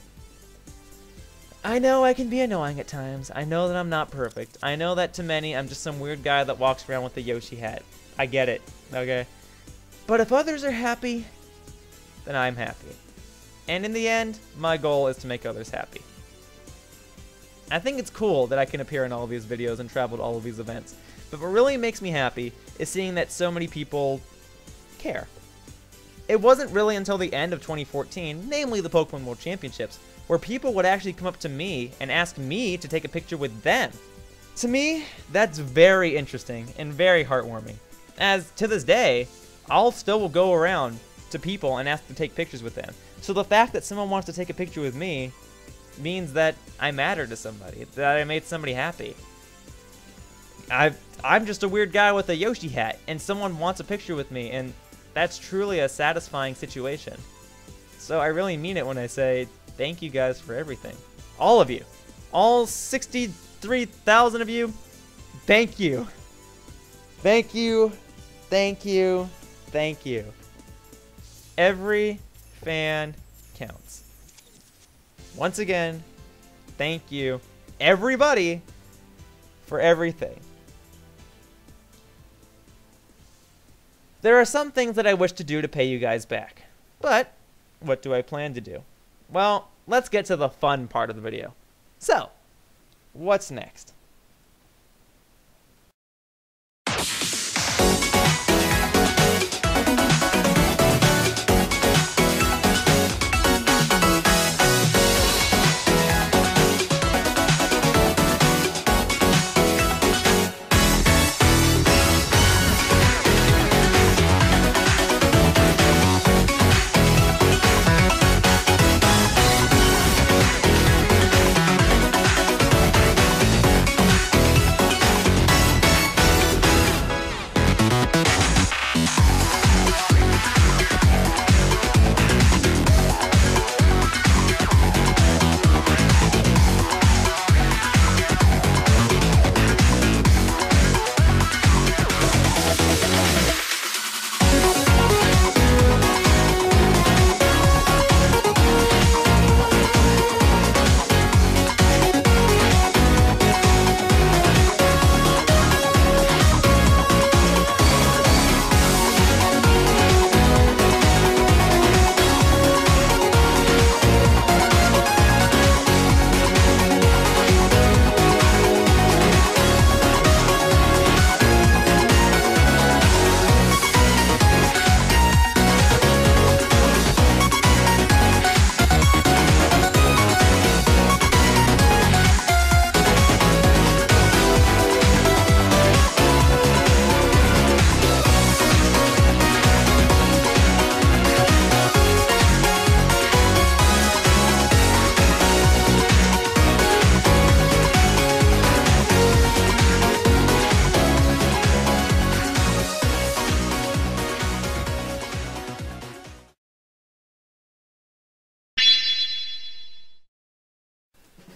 I know I can be annoying at times. I know that I'm not perfect. I know that to many, I'm just some weird guy that walks around with a Yoshi hat. I get it, okay? But if others are happy, then I'm happy. And in the end, my goal is to make others happy. I think it's cool that I can appear in all of these videos and travel to all of these events. But what really makes me happy is seeing that so many people care. It wasn't really until the end of 2014, namely the Pokemon World Championships, where people would actually come up to me and ask me to take a picture with them. To me, that's very interesting and very heartwarming, as to this day, I'll still go around to people and ask to take pictures with them. So the fact that someone wants to take a picture with me means that I matter to somebody, that I made somebody happy. I'm just a weird guy with a Yoshi hat, and someone wants a picture with me, and that's truly a satisfying situation. So I really mean it when I say thank you guys for everything. All of you. All 63,000 of you. Thank you. Thank you. Thank you. Thank you. Every fan counts. Once again, thank you, everybody, for everything. There are some things that I wish to do to pay you guys back, but what do I plan to do? Well, let's get to the fun part of the video. So, what's next?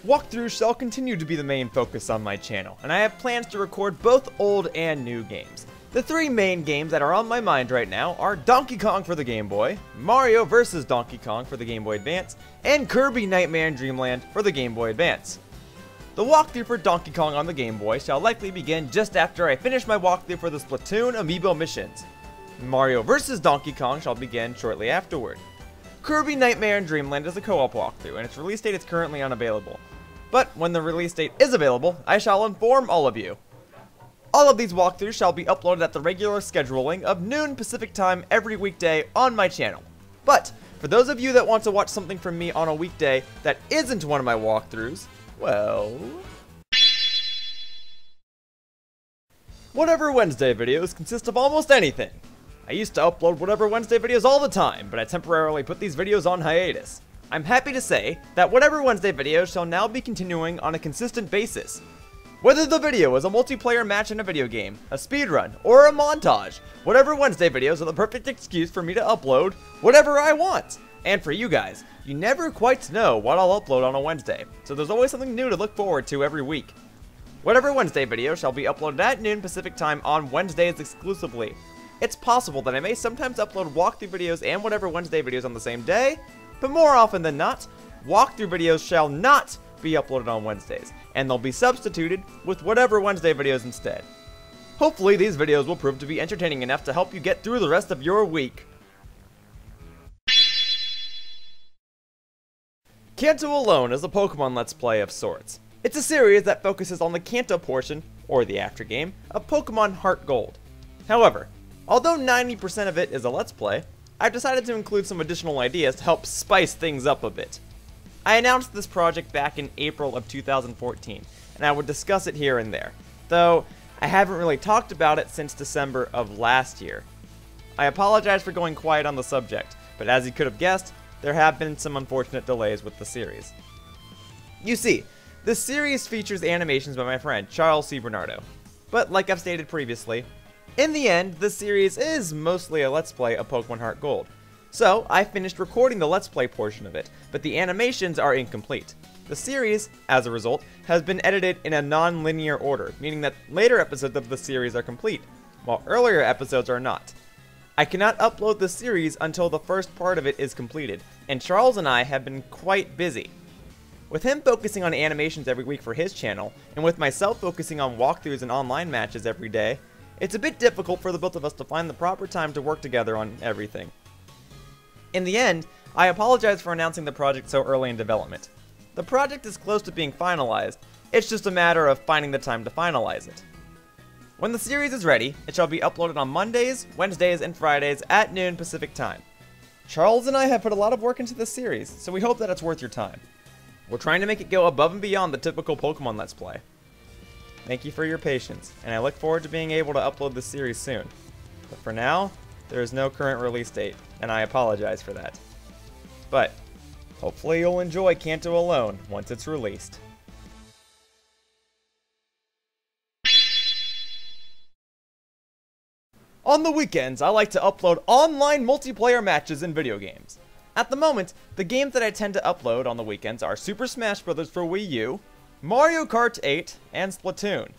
Walkthroughs shall continue to be the main focus on my channel, and I have plans to record both old and new games. The three main games that are on my mind right now are Donkey Kong for the Game Boy, Mario vs. Donkey Kong for the Game Boy Advance, and Kirby Nightmare Dreamland for the Game Boy Advance. The walkthrough for Donkey Kong on the Game Boy shall likely begin just after I finish my walkthrough for the Splatoon amiibo missions. Mario vs. Donkey Kong shall begin shortly afterward. Kirby Nightmare Dreamland is a co-op walkthrough, and its release date is currently unavailable. But when the release date is available, I shall inform all of you. All of these walkthroughs shall be uploaded at the regular scheduling of noon Pacific time every weekday on my channel. But for those of you that want to watch something from me on a weekday that isn't one of my walkthroughs, well... Whatever Wednesday videos consist of almost anything. I used to upload Whatever Wednesday videos all the time, but I temporarily put these videos on hiatus. I'm happy to say that Whatever Wednesday videos shall now be continuing on a consistent basis. Whether the video is a multiplayer match in a video game, a speedrun, or a montage, Whatever Wednesday videos are the perfect excuse for me to upload whatever I want. And for you guys, you never quite know what I'll upload on a Wednesday, so there's always something new to look forward to every week. Whatever Wednesday videos shall be uploaded at noon Pacific time on Wednesdays exclusively. It's possible that I may sometimes upload walkthrough videos and Whatever Wednesday videos on the same day, but more often than not, walkthrough videos shall not be uploaded on Wednesdays, and they'll be substituted with Whatever Wednesday videos instead. Hopefully these videos will prove to be entertaining enough to help you get through the rest of your week. Kanto alone is a Pokemon Let's Play of sorts. It's a series that focuses on the Kanto portion, or the aftergame, of Pokemon Heart Gold. However, although 90% of it is a Let's Play, I've decided to include some additional ideas to help spice things up a bit. I announced this project back in April of 2014, and I would discuss it here and there, though I haven't really talked about it since December of last year. I apologize for going quiet on the subject, but as you could have guessed, there have been some unfortunate delays with the series. You see, this series features animations by my friend Charles C. Bernardo, but like I've stated previously, in the end, this series is mostly a Let's Play of Pokemon Heart Gold. So, I finished recording the Let's Play portion of it, but the animations are incomplete. The series, as a result, has been edited in a non-linear order, meaning that later episodes of the series are complete, while earlier episodes are not. I cannot upload the series until the first part of it is completed, and Charles and I have been quite busy. With him focusing on animations every week for his channel, and with myself focusing on walkthroughs and online matches every day, it's a bit difficult for the both of us to find the proper time to work together on everything. In the end, I apologize for announcing the project so early in development. The project is close to being finalized, it's just a matter of finding the time to finalize it. When the series is ready, it shall be uploaded on Mondays, Wednesdays, and Fridays at noon Pacific time. Charles and I have put a lot of work into this series, so we hope that it's worth your time. We're trying to make it go above and beyond the typical Pokemon Let's Play. Thank you for your patience, and I look forward to being able to upload this series soon. But for now, there is no current release date, and I apologize for that. But hopefully you'll enjoy Kanto alone once it's released. On the weekends, I like to upload online multiplayer matches in video games. At the moment, the games that I tend to upload on the weekends are Super Smash Bros. For Wii U, Mario Kart 8, and Splatoon.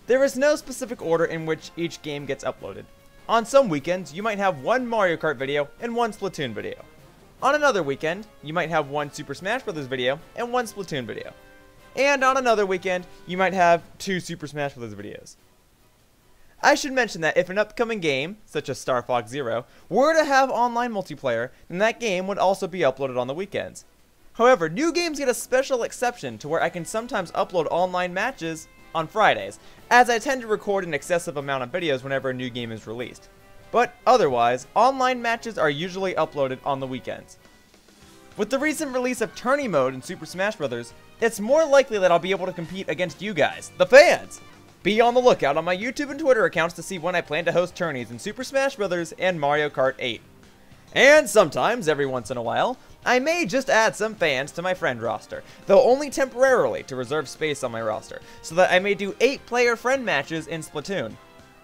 There is no specific order in which each game gets uploaded. On some weekends, you might have one Mario Kart video and one Splatoon video. On another weekend, you might have one Super Smash Bros. Video and one Splatoon video. And on another weekend, you might have two Super Smash Bros. Videos. I should mention that if an upcoming game, such as Star Fox Zero, were to have online multiplayer, then that game would also be uploaded on the weekends. However, new games get a special exception to where I can sometimes upload online matches on Fridays, as I tend to record an excessive amount of videos whenever a new game is released. But otherwise, online matches are usually uploaded on the weekends. With the recent release of Tourney Mode in Super Smash Bros., it's more likely that I'll be able to compete against you guys, the fans! Be on the lookout on my YouTube and Twitter accounts to see when I plan to host tourneys in Super Smash Bros. And Mario Kart 8. And sometimes, every once in a while, I may just add some fans to my friend roster, though only temporarily to reserve space on my roster, so that I may do 8-player friend matches in Splatoon.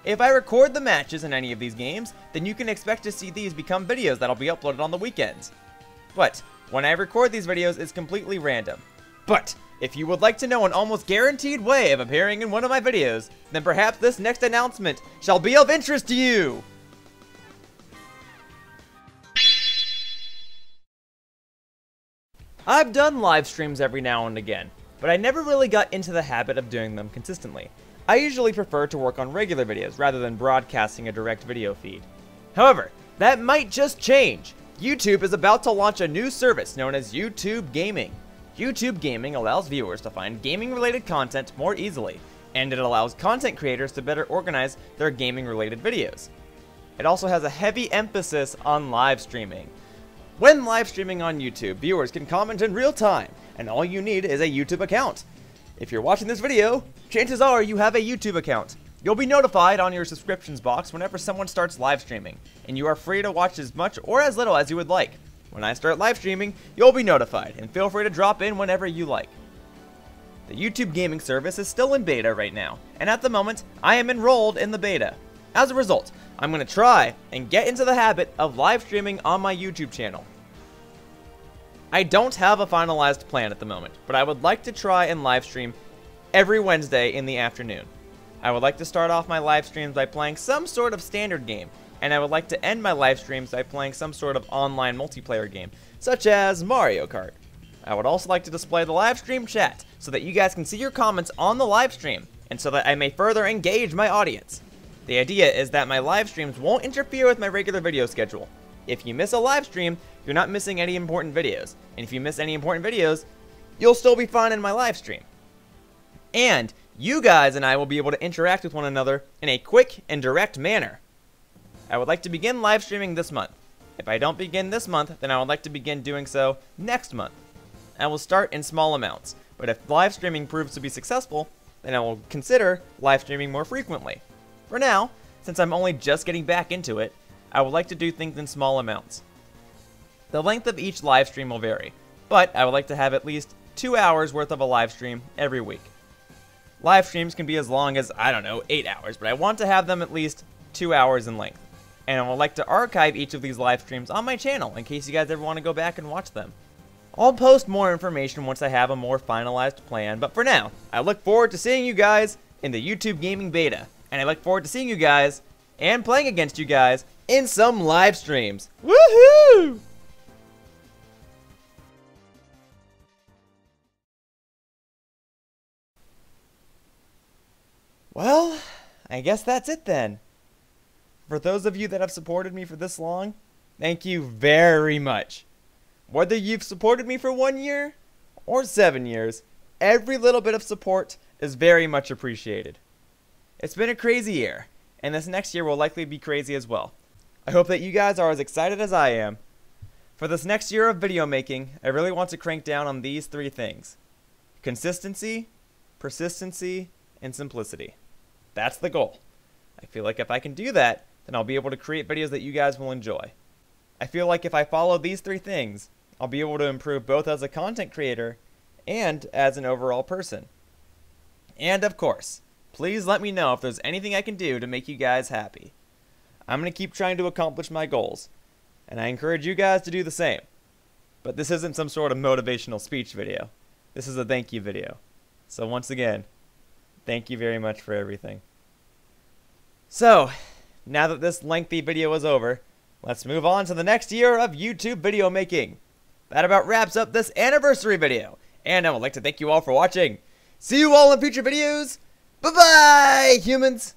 If I record the matches in any of these games, then you can expect to see these become videos that'll be uploaded on the weekends. But when I record these videos, it's completely random. But if you would like to know an almost guaranteed way of appearing in one of my videos, then perhaps this next announcement shall be of interest to you! I've done live streams every now and again, but I never really got into the habit of doing them consistently. I usually prefer to work on regular videos rather than broadcasting a direct video feed. However, that might just change. YouTube is about to launch a new service known as YouTube Gaming. YouTube Gaming allows viewers to find gaming-related content more easily, and it allows content creators to better organize their gaming-related videos. It also has a heavy emphasis on live streaming. When live streaming on YouTube, viewers can comment in real time, and all you need is a YouTube account. If you're watching this video, chances are you have a YouTube account. You'll be notified on your subscriptions box whenever someone starts live streaming, and you are free to watch as much or as little as you would like. When I start live streaming, you'll be notified, and feel free to drop in whenever you like. The YouTube Gaming service is still in beta right now, and at the moment, I am enrolled in the beta. As a result, I'm going to try and get into the habit of live streaming on my YouTube channel. I don't have a finalized plan at the moment, but I would like to try and live stream every Wednesday in the afternoon. I would like to start off my live streams by playing some sort of standard game, and I would like to end my live streams by playing some sort of online multiplayer game, such as Mario Kart. I would also like to display the live stream chat, so that you guys can see your comments on the live stream, and so that I may further engage my audience. The idea is that my live streams won't interfere with my regular video schedule. If you miss a live stream, you're not missing any important videos, and if you miss any important videos, you'll still be fine in my live stream. And you guys and I will be able to interact with one another in a quick and direct manner. I would like to begin live streaming this month. If I don't begin this month, then I would like to begin doing so next month. I will start in small amounts, but if live streaming proves to be successful, then I will consider live streaming more frequently. For now, since I'm only just getting back into it, I would like to do things in small amounts. The length of each live stream will vary, but I would like to have at least 2 hours worth of a live stream every week. Live streams can be as long as, I don't know, 8 hours, but I want to have them at least 2 hours in length. And I would like to archive each of these live streams on my channel in case you guys ever want to go back and watch them. I'll post more information once I have a more finalized plan, but for now, I look forward to seeing you guys in the YouTube Gaming Beta, and I look forward to seeing you guys and playing against you guys in some live streams. Woohoo! Well, I guess that's it then. For those of you that have supported me for this long, thank you very much. Whether you've supported me for 1 year or 7 years, every little bit of support is very much appreciated. It's been a crazy year, and this next year will likely be crazy as well. I hope that you guys are as excited as I am. For this next year of video making, I really want to crank down on these 3 things: consistency, persistency, and simplicity. That's the goal. I feel like if I can do that, then I'll be able to create videos that you guys will enjoy. I feel like if I follow these 3 things, I'll be able to improve both as a content creator and as an overall person. And of course, please let me know if there's anything I can do to make you guys happy. I'm going to keep trying to accomplish my goals, and I encourage you guys to do the same. But this isn't some sort of motivational speech video. This is a thank you video. So once again, thank you very much for everything. So, now that this lengthy video is over, let's move on to the next year of YouTube video making. That about wraps up this anniversary video, and I would like to thank you all for watching. See you all in future videos. Bye-bye, humans!